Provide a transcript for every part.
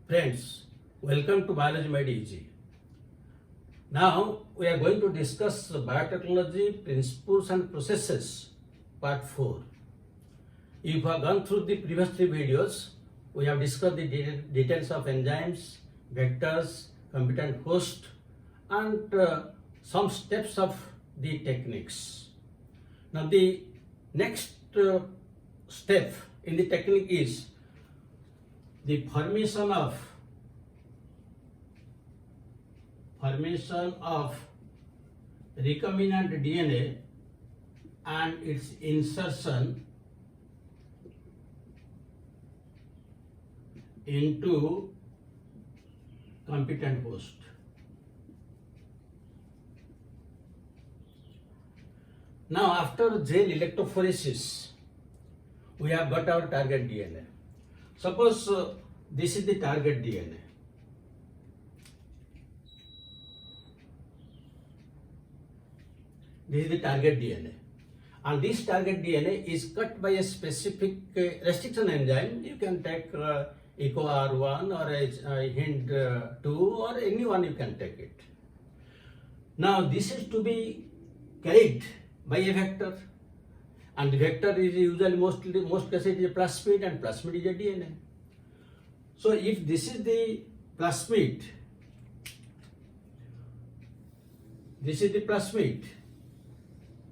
Friends, welcome to Biology Made Easy. Now we are going to discuss biotechnology principles and processes, part 4. If you have gone through the previous 3 videos, we have discussed the details of enzymes, vectors, competent host, and some steps of the techniques. Now the next step in the technique is the formation of recombinant DNA and its insertion into competent host. Now after gel electrophoresis, we have got our target DNA. Suppose this is the target DNA. This is the target DNA. And this target DNA is cut by a specific restriction enzyme. You can take EcoR1 or HIND2 or any one you can take it. Now this is to be carried by a vector. And the vector is usually most cases it is a plasmid, and plasmid is a DNA. So if this is the plasmid,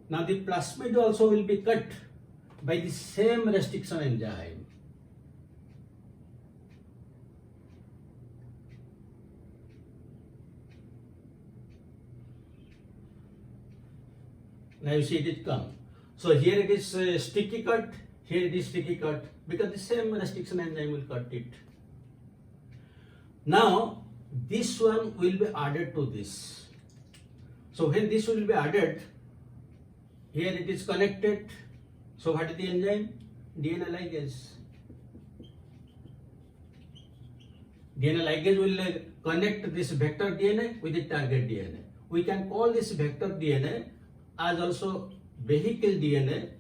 now the plasmid also will be cut by the same restriction enzyme. Now you see it come. So here it is sticky cut, here it is sticky cut, because the same restriction enzyme will cut it. Now this one will be added to this. So when this will be added, here it is connected. So what is the enzyme? DNA ligase. DNA ligase will connect this vector DNA with the target DNA. We can call this vector DNA as also vehicle DNA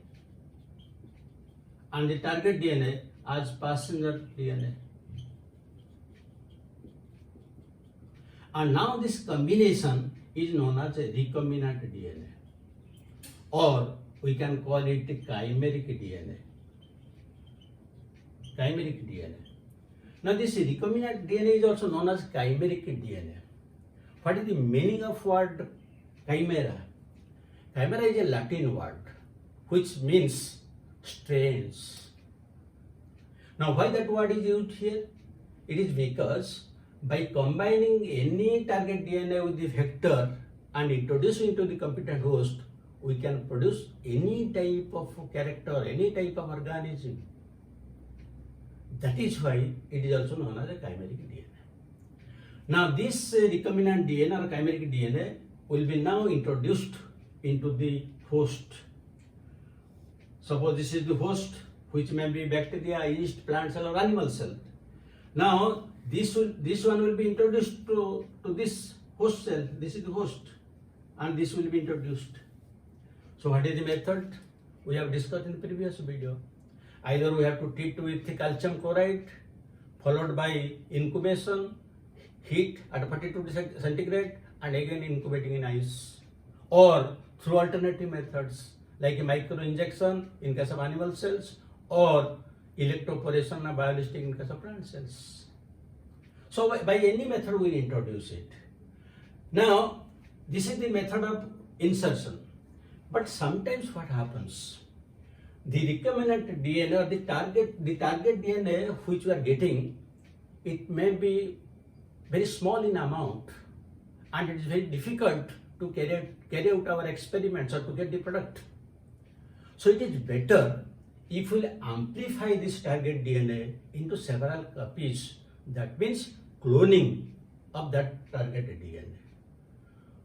and the target DNA as passenger DNA. And now this combination is known as a recombinant DNA, or we can call it chimeric DNA. Chimeric DNA. Now this recombinant DNA is also known as chimeric DNA. What is the meaning of word chimera? Chimera is a Latin word which means strange. Now why that word is used here? It is because by combining any target DNA with the vector and introducing into the competent host, we can produce any type of character, any type of organism. That is why it is also known as a chimeric DNA. Now this recombinant DNA or chimeric DNA will be now introduced into the host. Suppose this is the host, which may be bacteria, yeast, plant cell or animal cell. Now this one will be introduced to this host cell. This is the host, and this will be introduced. So what is the method? We have discussed in the previous video. Either we have to treat with the calcium chloride, followed by incubation, heat at 42 degrees centigrade, and again incubating in ice, or through alternative methods like micro injection in case of animal cells, or electroporation or biolistic in case of plant cells. So by any method we introduce it. Now this is the method of insertion. But sometimes what happens? The recombinant DNA or the target DNA which we are getting, it may be very small in amount, and it is very difficult to carry out our experiments or to get the product. So it is better if we amplify this target DNA into several copies. That means cloning of that target DNA.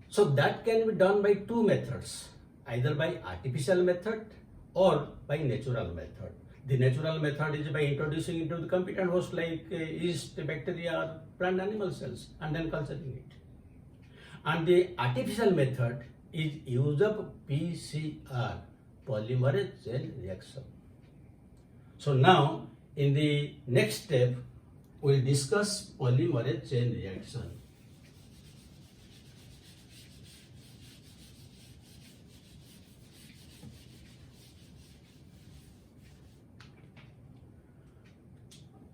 So that can be done by 2 methods, either by artificial method or by natural method. The natural method is by introducing into the competent host like yeast, bacteria or plant animal cells and then culturing it. And the artificial method is use of PCR, polymerase chain reaction. So now in the next step, we'll discuss polymerase chain reaction.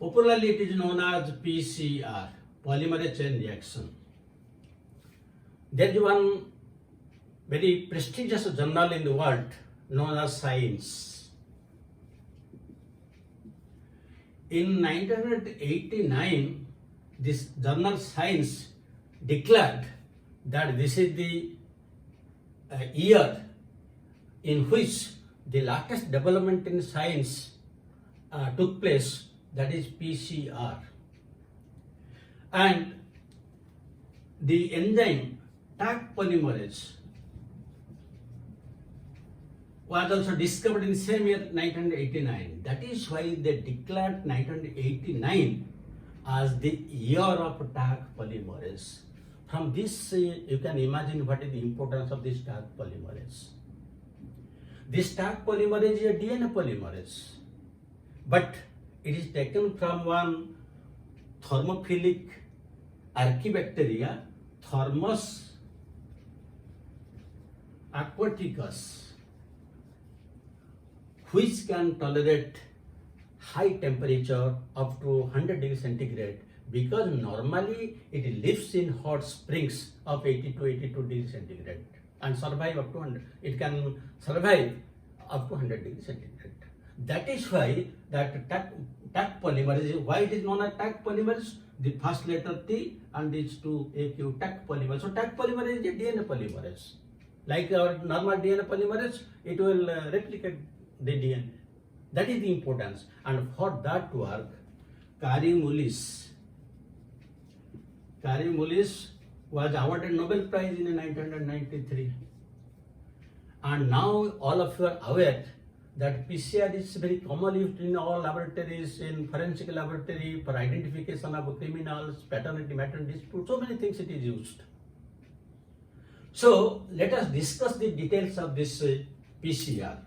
Popularly, it is known as PCR, polymerase chain reaction. There is one very prestigious journal in the world known as Science. In 1989, this journal Science declared that this is the year in which the latest development in science took place, that is PCR. And the enzyme Taq polymerase was also discovered in the same year 1989. That is why they declared 1989 as the year of Taq polymerase. From this you can imagine what is the importance of this Taq polymerase. This Taq polymerase is a DNA polymerase, but it is taken from one thermophilic archibacteria, Thermus aquaticus, which can tolerate high temperature up to 100 degrees centigrade, because normally it lives in hot springs of 80 to 82 degrees centigrade and survive up to 100. It can survive up to 100 degrees centigrade. That is why that Taq polymerase, why it is known as Taq polymerase? The first letter T and these two AQ, Taq polymerase. So Taq polymerase is a DNA polymerase. Like our normal DNA polymerase, it will replicate the DNA. That is the importance. And for that work, Kary-Mullis was awarded Nobel Prize in 1993. And now all of you are aware that PCR is very commonly used in all laboratories, in forensic laboratory for identification of criminals, paternity-maternity dispute, so many things it is used. So let us discuss the details of this PCR.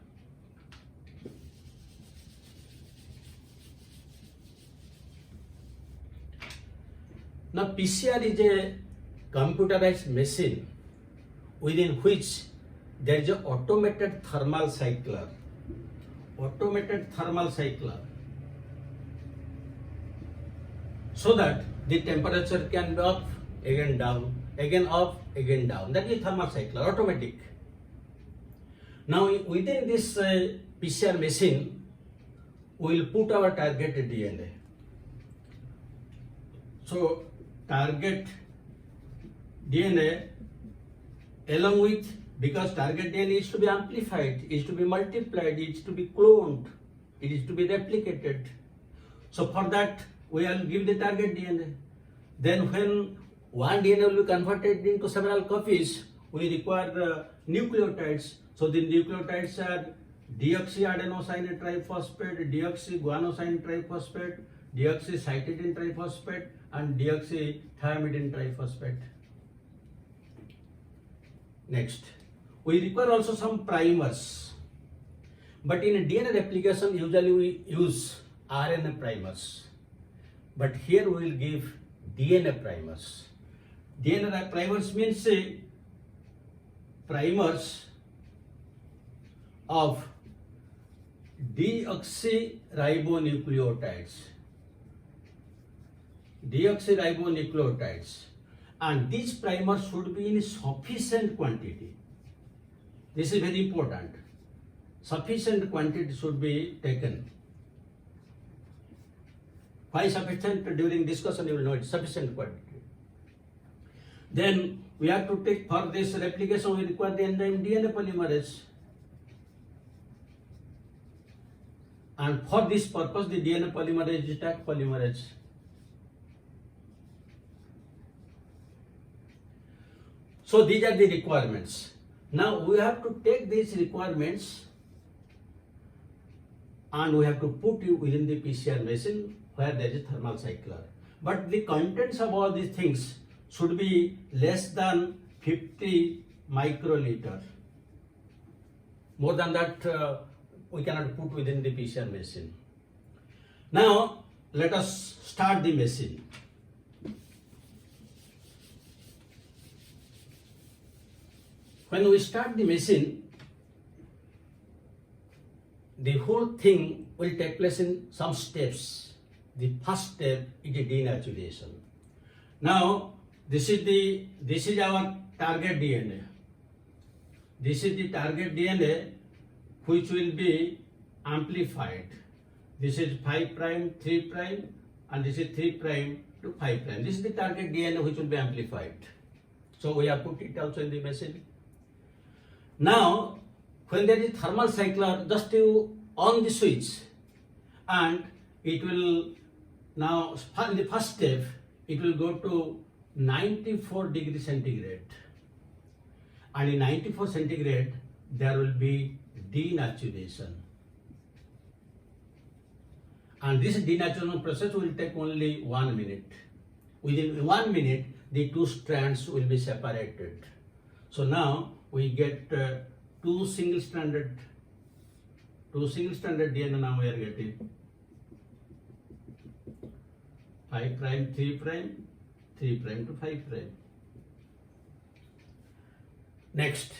Now PCR is a computerized machine within which there is an automated thermal cycler. So that the temperature can be up, again down, again up, again down. That is thermal cycler, automatic. Now within this PCR machine, we will put our target DNA. So target DNA along with, because target DNA is to be amplified, is to be multiplied, is to be cloned, it is to be replicated. So for that we will give the target DNA. Then when one DNA will be converted into several copies, we require nucleotides. So the nucleotides are deoxyadenosine triphosphate, deoxyguanosine triphosphate, deoxycytidine triphosphate, and deoxythymidine triphosphate. Next, we require also some primers. But in DNA replication, usually we use RNA primers. But here we will give DNA primers. DNA primers means primers of deoxyribonucleotides. And these primers should be in sufficient quantity. This is very important. Sufficient quantity should be taken. Why sufficient? During discussion you will know it, sufficient quantity. Then we have to take, for this replication we require the enzyme DNA polymerase. And for this purpose the DNA polymerase is Taq polymerase. So these are the requirements. Now we have to take these requirements and we have to put it within the PCR machine where there is a thermal cycler. But the contents of all these things should be less than 50 microliter. More than that we cannot put within the PCR machine. Now let us start the machine. When we start the machine, the whole thing will take place in some steps. The first step is the denaturation. Now, this is our target DNA. This is the target DNA which will be amplified. This is 5 prime, 3 prime, and this is 3 prime to 5 prime. This is the target DNA which will be amplified. So we have put it also in the machine. Now, when there is thermal cycler, just you on the switch, and it will now in the first step it will go to 94 degrees centigrade, and in 94 centigrade there will be denaturation, and this denaturation process will take only 1 minute. Within 1 minute the two strands will be separated. So now we get two single stranded DNA. Now we are getting 5 prime, 3 prime, 3 prime to 5 prime. Next,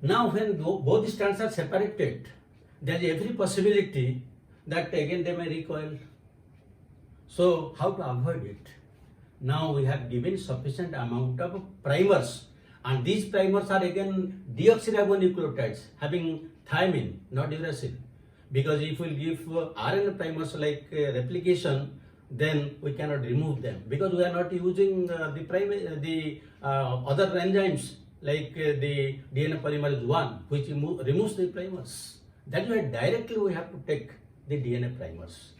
now when both strands are separated, there is every possibility that again they may recoil. So how to avoid it? Now we have given sufficient amount of primers, and these primers are again deoxyribonucleotides having thymine, not uracil. Because if we give RNA primers like replication, then we cannot remove them, because we are not using the other enzymes like the DNA polymerase 1, which removes the primers. That is why directly we have to take the DNA primers.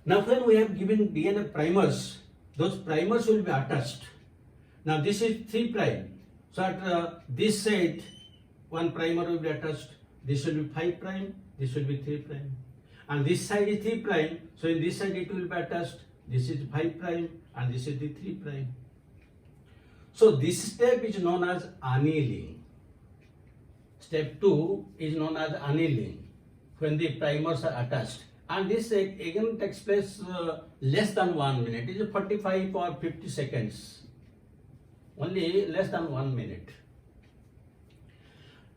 Now when we have given DNA primers, those primers will be attached. Now this is 3 prime. So at this side, one primer will be attached. This will be 5 prime, this will be 3 prime. And this side is 3 prime, so in this side it will be attached. This is 5 prime and this is the 3 prime. So this step is known as annealing. Step 2 is known as annealing, when the primers are attached. And this again takes place less than 1 minute. It is 45 or 50 seconds. Only less than 1 minute.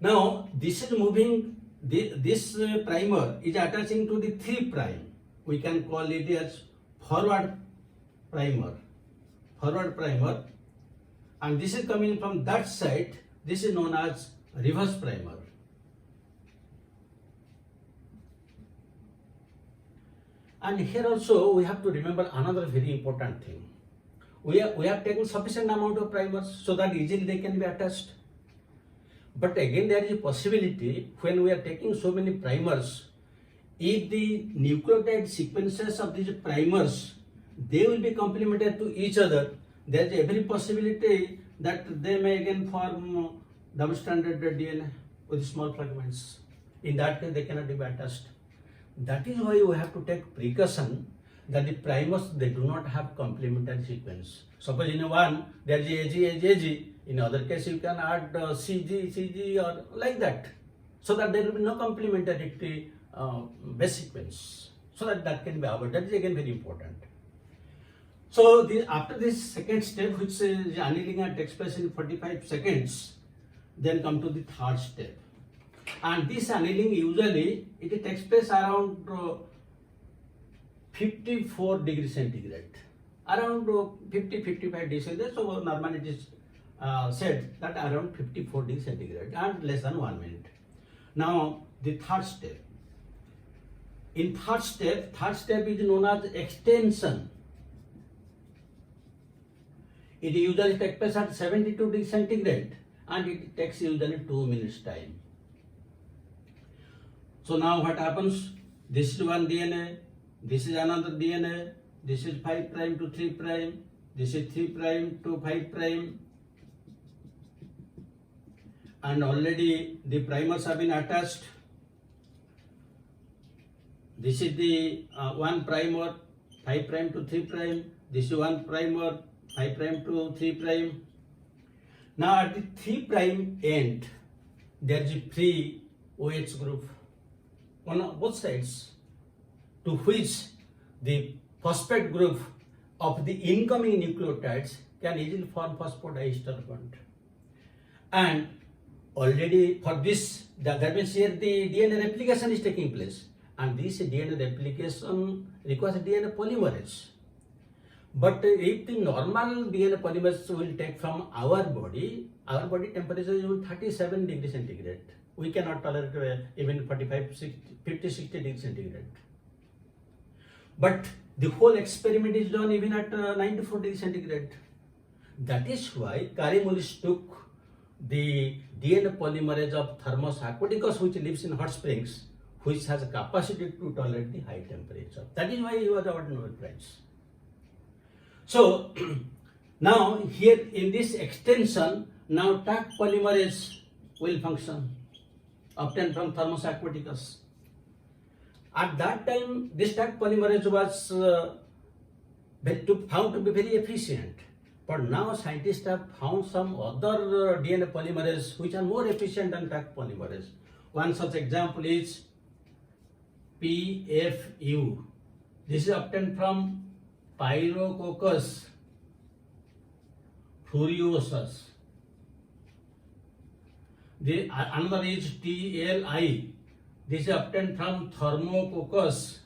Now this is moving, this primer is attaching to the 3 prime. We can call it as forward primer. And this is coming from that side. This is known as reverse primer. And here also we have to remember another very important thing. We have taken sufficient amount of primers so that easily they can be attached. But again there is a possibility, when we are taking so many primers, if the nucleotide sequences of these primers, they will be complementary to each other, there is every possibility that they may again form double-stranded DNA with small fragments. In that case, they cannot be attached. That is why we have to take precaution that the primers, they do not have complementary sequence. Suppose in one there is AG, in other case you can add CG or like that, so that there will be no complementarity base sequence, so that can be avoided. That is again very important. So after this second step, which is annealing and takes place in 45 seconds, then come to the third step. And this annealing usually it takes place around 54 degrees centigrade, around 50-55 degrees centigrade. So normally it is said that around 54 degrees centigrade and less than 1 minute. Now the third step. In third step is known as extension. It usually takes place at 72 degrees centigrade and it takes usually 2 minutes time. So now what happens? This is one DNA, this is another DNA, this is 5 prime to 3 prime, this is 3 prime to 5 prime, and already the primers have been attached. This is the one primer, 5 prime to 3 prime, this is one primer, 5 prime to 3 prime. Now at the 3 prime end, there is a free OH group on both sides, to which the phosphate group of the incoming nucleotides can easily form phosphodiester bond. And already for this, that means here the DNA replication is taking place, and this DNA replication requires DNA polymerase. But if the normal DNA polymerase will take from our body temperature is even 37 degrees centigrade. We cannot tolerate even 45, 60, 50, 60 degrees centigrade. But the whole experiment is done even at 94 degrees centigrade. That is why Karimulis took the DNA polymerase of Thermus aquaticus, which lives in hot springs, which has a capacity to tolerate the high temperature. That is why he was awarded Nobel Prize. So now here in this extension, now TAC polymerase will function, obtained from Thermus aquaticus. At that time, this TAC polymerase was found to be very efficient. But now scientists have found some other DNA polymerase which are more efficient than TAC polymerase. One such example is PFU. This is obtained from Pyrococcus furiosus. Another is TLI. This is obtained from Thermococcus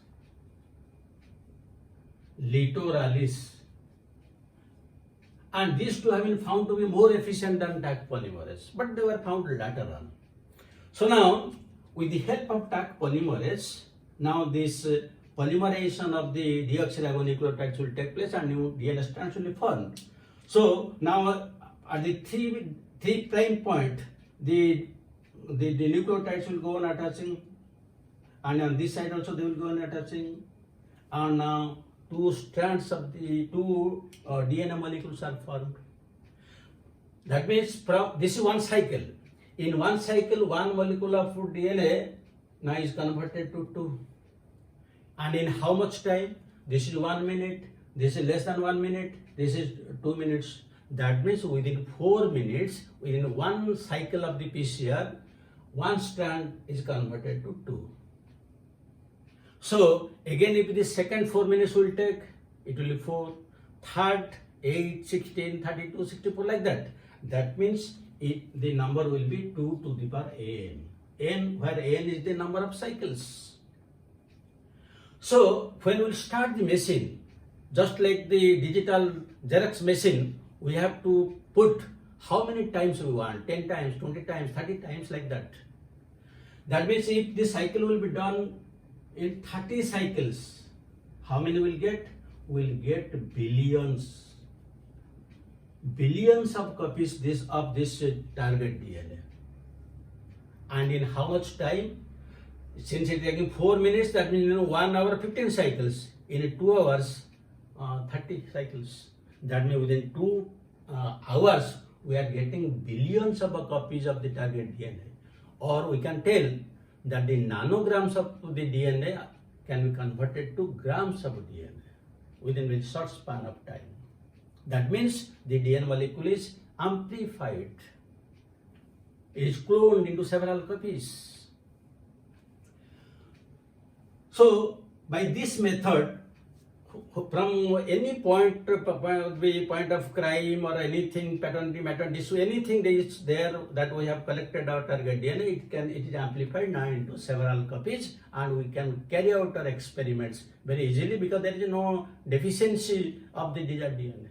litoralis. And these two have been found to be more efficient than TAC polymerase, but they were found later on. So now, with the help of TAC polymerase, now this polymerization of the deoxyribonucleotides will take place and new DNA strands will be formed. So now at the 3' point, the nucleotides will go on attaching, and on this side also they will go on attaching, and now two strands of the two DNA molecules are formed. That means this is one cycle. In one cycle, one molecule of DNA now is converted to two. And in how much time? This is 1 minute, this is less than 1 minute, this is 2 minutes. That means within 4 minutes, within one cycle of the PCR, one strand is converted to two. So again, if the second 4 minutes will take, it will be 4, third 8, 16, 32, 64, like that. That means the number will be 2 to the power n. N, where n is the number of cycles. So when we start the machine, just like the digital Xerox machine, we have to put how many times we want, 10 times, 20 times, 30 times, like that. That means if this cycle will be done in 30 cycles, how many we'll get? We'll get billions of copies of this target DNA. And in how much time? Since it's taking 4 minutes, that means 1 hour 15 cycles. In 2 hours, 30 cycles. That means within 2 hours, we are getting billions of copies of the target DNA. Or we can tell that the nanograms of the DNA can be converted to grams of DNA within a short span of time. That means the DNA molecule is amplified. It is cloned into several copies. So by this method, from any point of crime or anything, paternity, maternity issue, anything that is there that we have collected our target DNA, it is amplified now into several copies, and we can carry out our experiments very easily because there is no deficiency of the desired DNA,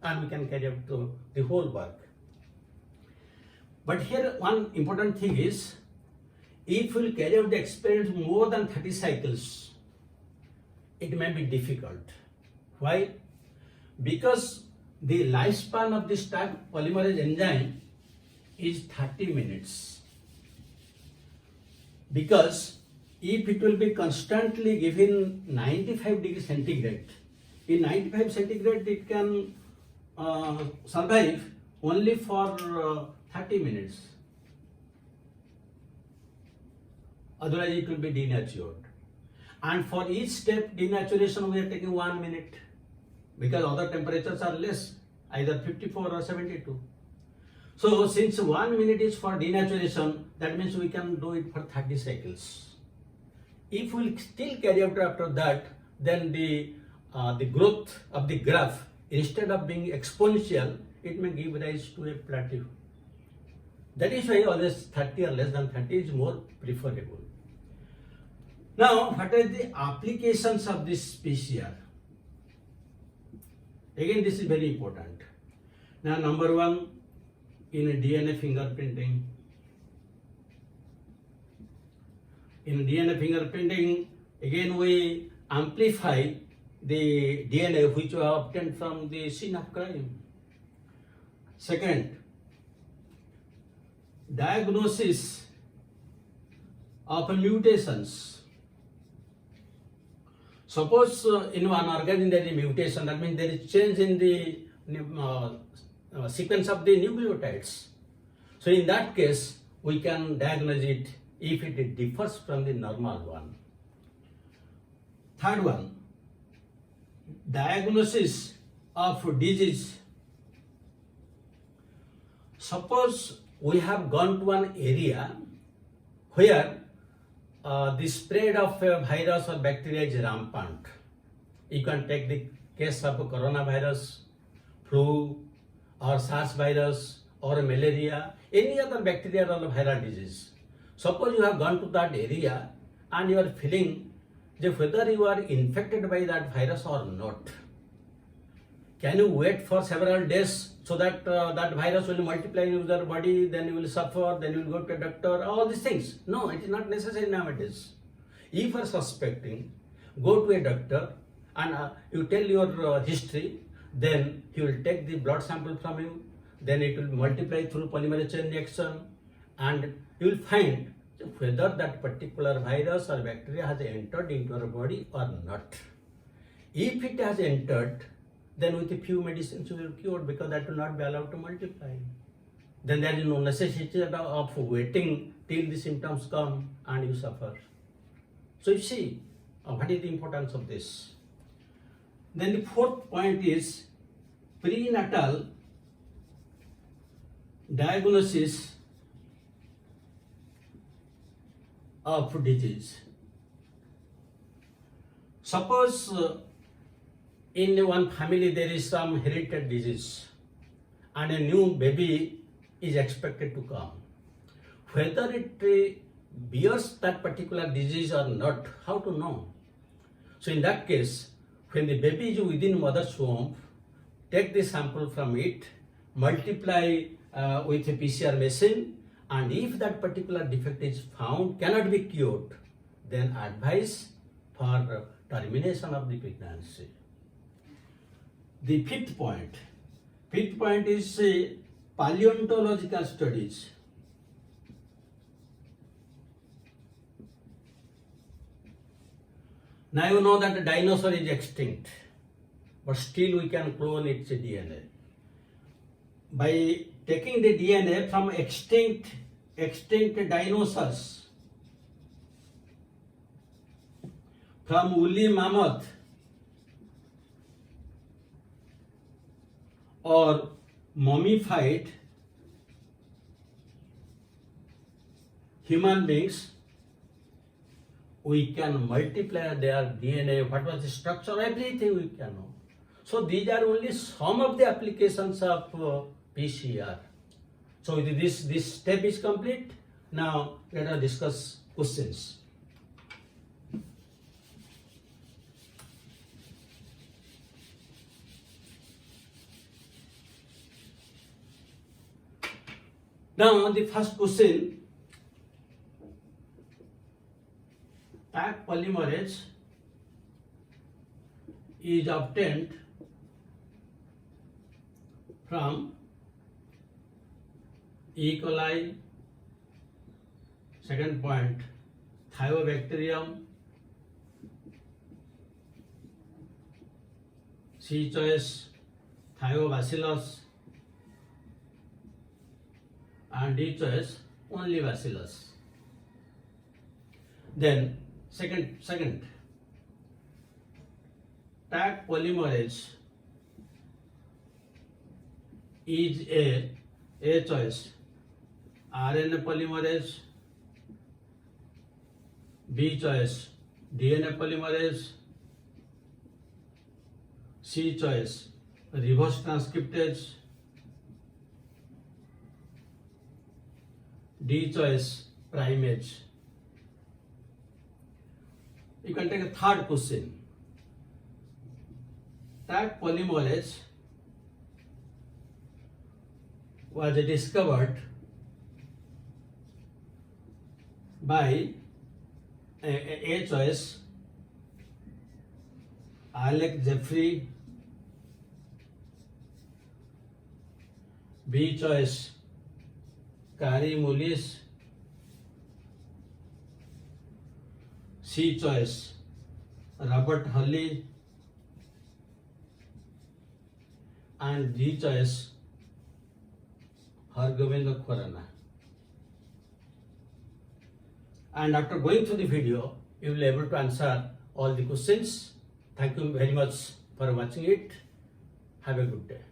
and we can carry out the whole work. But here one important thing is, if we will carry out the experiment more than 30 cycles, it may be difficult. Why? Because the lifespan of this TAC polymerase enzyme is 30 minutes. Because if it will be constantly given 95 degrees centigrade, in 95 centigrade it can survive only for 30 minutes. Otherwise it will be denatured. And for each step denaturation we are taking 1 minute, because other temperatures are less, either 54 or 72. So since 1 minute is for denaturation, that means we can do it for 30 cycles. If we still carry out after that, then the the growth of the graph, instead of being exponential, it may give rise to a plateau. That is why always 30 or less than 30 is more preferable. Now, what are the applications of this PCR? Again, this is very important. Now, number one, in DNA fingerprinting. In DNA fingerprinting, again we amplify the DNA which we have obtained from the scene of crime. Second, diagnosis of mutations. Suppose in one organ there is a mutation, that means there is change in the sequence of the nucleotides. So in that case, we can diagnose it if it differs from the normal one. Third one, diagnosis of disease. Suppose we have gone to one area where the spread of a virus or bacteria is rampant. You can take the case of coronavirus, flu, or SARS virus, or malaria, any other bacterial or viral disease. Suppose you have gone to that area and you are feeling whether you are infected by that virus or not. Can you wait for several days so that that virus will multiply in your body, then you will suffer, then you will go to a doctor, all these things? No, it is not necessary nowadays. If you are suspecting, go to a doctor and you tell your history, then he will take the blood sample from you, then it will multiply through polymerase chain reaction, and you will find whether that particular virus or bacteria has entered into your body or not. If it has entered, then with a few medicines you will be cured, because that will not be allowed to multiply. Then there is no necessity of waiting till the symptoms come and you suffer. So you see, what is the importance of this? Then the fourth point is prenatal diagnosis of disease. Suppose in one family there is some hereditary disease and a new baby is expected to come. Whether it bears that particular disease or not, how to know? So in that case, when the baby is within mother's womb, take the sample from it, multiply with a PCR machine, and if that particular defect is found, cannot be cured, then advise for termination of the pregnancy. The fifth point is paleontological studies. Now you know that the dinosaur is extinct, but still we can clone its DNA. By taking the DNA from extinct dinosaurs, from woolly mammoth or mummified human beings, we can multiply their DNA, what was the structure, everything we can know. So these are only some of the applications of PCR. So this step is complete. Now let us discuss questions. Now the first question, Taq polymerase is obtained from E. coli, second point, Thiobacterium, C choice, Thiobacillus, and D choice, only Bacillus. Then second, Taq polymerase is a choice, RNA polymerase, B choice, DNA polymerase, C choice, reverse transcriptase. D choice, primase. You can take a third question. That polymerase was discovered by A choice, Alec Jeffrey. B choice, Kari Mullis. C choice, Robert Hurley. And D choice, Hargobind Khurana. And after going through the video, you will be able to answer all the questions. Thank you very much for watching it. Have a good day.